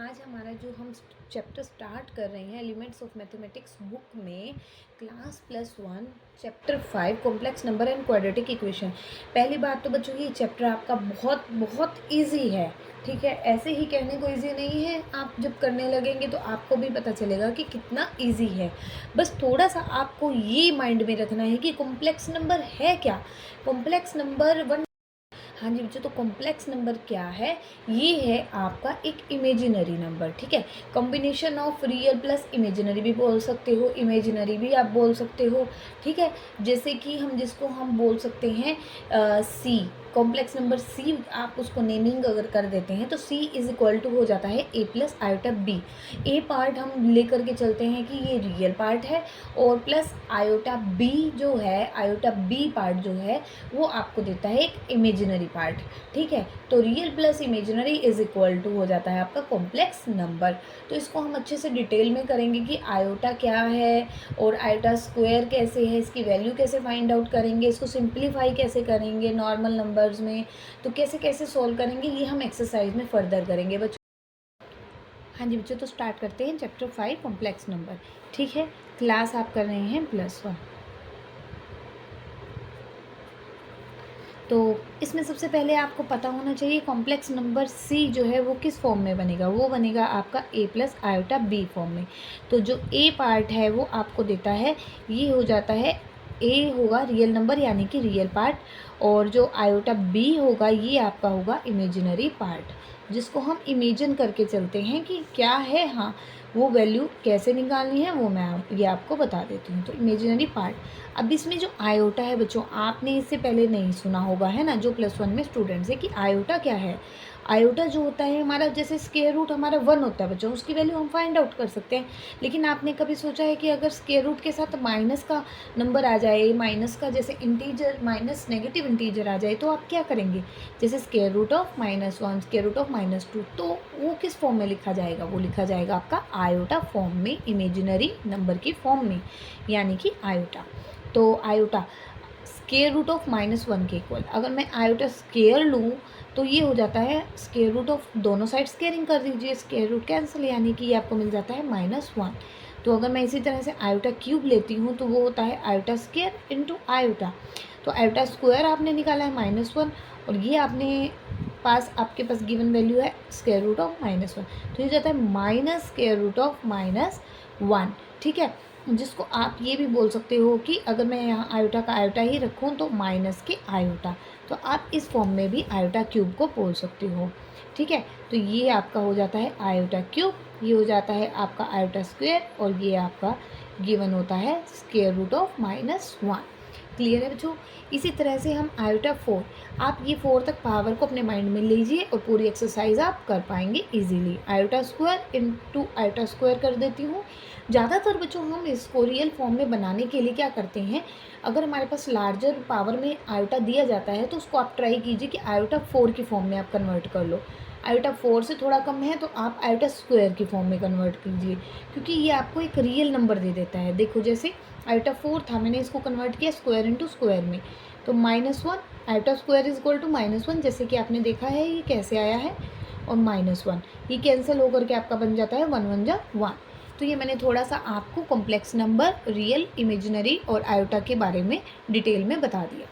आज हमारा जो हम चैप्टर स्टार्ट कर रहे हैं एलिमेंट्स ऑफ मैथमेटिक्स बुक में class +1 chapter 5 complex number and quadratic equation. पहली बात तो बच्चों ये चैप्टर आपका बहुत बहुत इजी है, ठीक है। ऐसे ही कहने को इजी नहीं है, आप जब करने लगेंगे तो आपको भी पता चलेगा कि कितना इजी है। बस थोड़ा सा आपको ये माइंड में रखना है कि कॉम्प्लेक्स नंबर है क्या। कॉम्प्लेक्स नंबर वन, हाँ जी बच्चों, तो कॉम्प्लेक्स नंबर क्या है? ये है आपका एक इमेजिनरी नंबर, ठीक है। Combination of real plus imaginary भी बोल सकते हो, इमेजिनरी भी आप बोल सकते हो, ठीक है। जैसे कि जिसको हम बोल सकते हैं सी, कॉम्प्लेक्स नंबर सी, आप उसको नेमिंग अगर कर देते हैं तो सी इज इक्वल टू हो जाता है ए प्लस आयोटा बी। ए पार्ट हम लेकर के चलते हैं कि ये रियल पार्ट है, और प्लस आयोटा बी जो है, आयोटा बी पार्ट जो है वो आपको देता है एक इमेजिनरी पार्ट, ठीक है। तो real plus imaginary is equal to हो जाता है आपका कॉम्प्लेक्स नंबर। तो इसको हम अच्छे से डिटेल में करेंगे कि आयोटा क्या है और आयोटा स्क्वायर कैसे है, इसकी वैल्यू कैसे फाइंड आउट करेंगे, इसको सिंप्लीफाई कैसे करेंगे नॉर्मल नंबर्स में, तो कैसे कैसे सॉल्व करेंगे, ये हम एक्सरसाइज में फर्दर करेंगे बच्चों। हाँ जी बच्चों, तो स्टार्ट करते हैं चैप्टर 5 कॉम्प्लेक्स नंबर, ठीक है। क्लास आप कर रहे हैं +1। तो इसमें सबसे पहले आपको पता होना चाहिए कॉम्प्लेक्स नंबर सी जो है वो किस फॉर्म में बनेगा। वो बनेगा आपका ए प्लस आयोटा बी फॉर्म में। तो जो ए पार्ट है वो आपको देता है, ये हो जाता है ए होगा रियल नंबर यानी कि रियल पार्ट, और जो आयोटा बी होगा ये आपका होगा इमेजिनरी पार्ट, जिसको हम इमेजिन करके चलते हैं कि क्या है। हाँ, वो वैल्यू कैसे निकालनी है वो मैं ये आपको बता देती हूँ। तो इमेजिनरी पार्ट, अब इसमें जो आयोटा है बच्चों, आपने इससे पहले नहीं सुना होगा, है ना, जो +1 में स्टूडेंट्स है, कि आयोटा क्या है। आयोटा जो होता है हमारा, जैसे स्क्वायर रूट हमारा 1 होता है बच्चों, उसकी वैल्यू हम फाइंड आउट कर सकते हैं। लेकिन आपने कभी सोचा है कि अगर स्क्वायर रूट के साथ माइनस का नंबर आ जाए, माइनस का जैसे इंटीजर, माइनस नेगेटिव इंटीजर आ जाए, तो आप क्या करेंगे? जैसे square root of -1, square root of -2, तो वो किस फॉर्म में लिखा जाएगा? वो लिखा जाएगा आपका आयोटा फॉर्म में, इमेजिनरी नंबर की फॉर्म में, यानी कि आयोटा। तो आयोटा स्क्वायर रूट ऑफ -1 के इक्वल, अगर मैं आयोटा स्क्वायर लूँ तो ये हो जाता है स्क्वायर रूट ऑफ, दोनों साइड स्क्वायरिंग कर दीजिए, स्क्वायर रूट कैंसिल, यानी कि ये आपको मिल जाता है -1। तो अगर मैं इसी तरह से आयोटा क्यूब लेती हूँ तो वो होता है आयोटा स्क्वायर इंटू आयोटा। तो आयोटा स्क्वायर आपने निकाला है -1, और ये आपके पास गिवन वैल्यू है स्क्वायर रूट ऑफ -1, तो ये जाता है माइनस स्क्वायर रूट ऑफ -1, ठीक है। जिसको आप ये भी बोल सकते हो कि अगर मैं यहाँ आयोटा का आयोटा ही रखूँ तो माइनस के आयोटा, तो आप इस फॉर्म में भी आयोटा क्यूब को बोल सकते हो, ठीक है। तो ये आपका हो जाता है आयोटा क्यूब, ये हो जाता है आपका आयोटा स्क्वायर, और ये आपका गिवन होता है स्क्वायर रूट ऑफ -1। क्लियर है बच्चों? इसी तरह से हम आयोटा 4, आप ये 4 तक पावर को अपने माइंड में लीजिए और पूरी एक्सरसाइज आप कर पाएंगे easily. Iota square into iota square कर देती हूँ। ज़्यादातर बच्चों हम इसको रियल फॉर्म में बनाने के लिए क्या करते हैं, अगर हमारे पास लार्जर पावर में आयोटा दिया जाता है तो उसको आप ट्राई कीजिए कि आयोटा 4 की फॉर्म में आप कन्वर्ट कर लो। आयोटा 4 से थोड़ा कम है तो आप आयोटा स्क्वायर की फॉर्म में कन्वर्ट कीजिए, क्योंकि ये आपको एक रियल नंबर दे देता है। देखो, जैसे आयोटा 4 था, मैंने इसको कन्वर्ट किया स्क्वायर इंटू स्क्वायर में, तो -1 iota square is equal to -1, जैसे कि आपने देखा है ये कैसे आया है, और -1 ये कैंसिल होकर के आपका बन जाता है 1 1 जा 1। तो ये मैंने थोड़ा सा आपको कॉम्प्लेक्स नंबर, रियल, इमेजिनरी और आयोटा के बारे में डिटेल में बता दिया।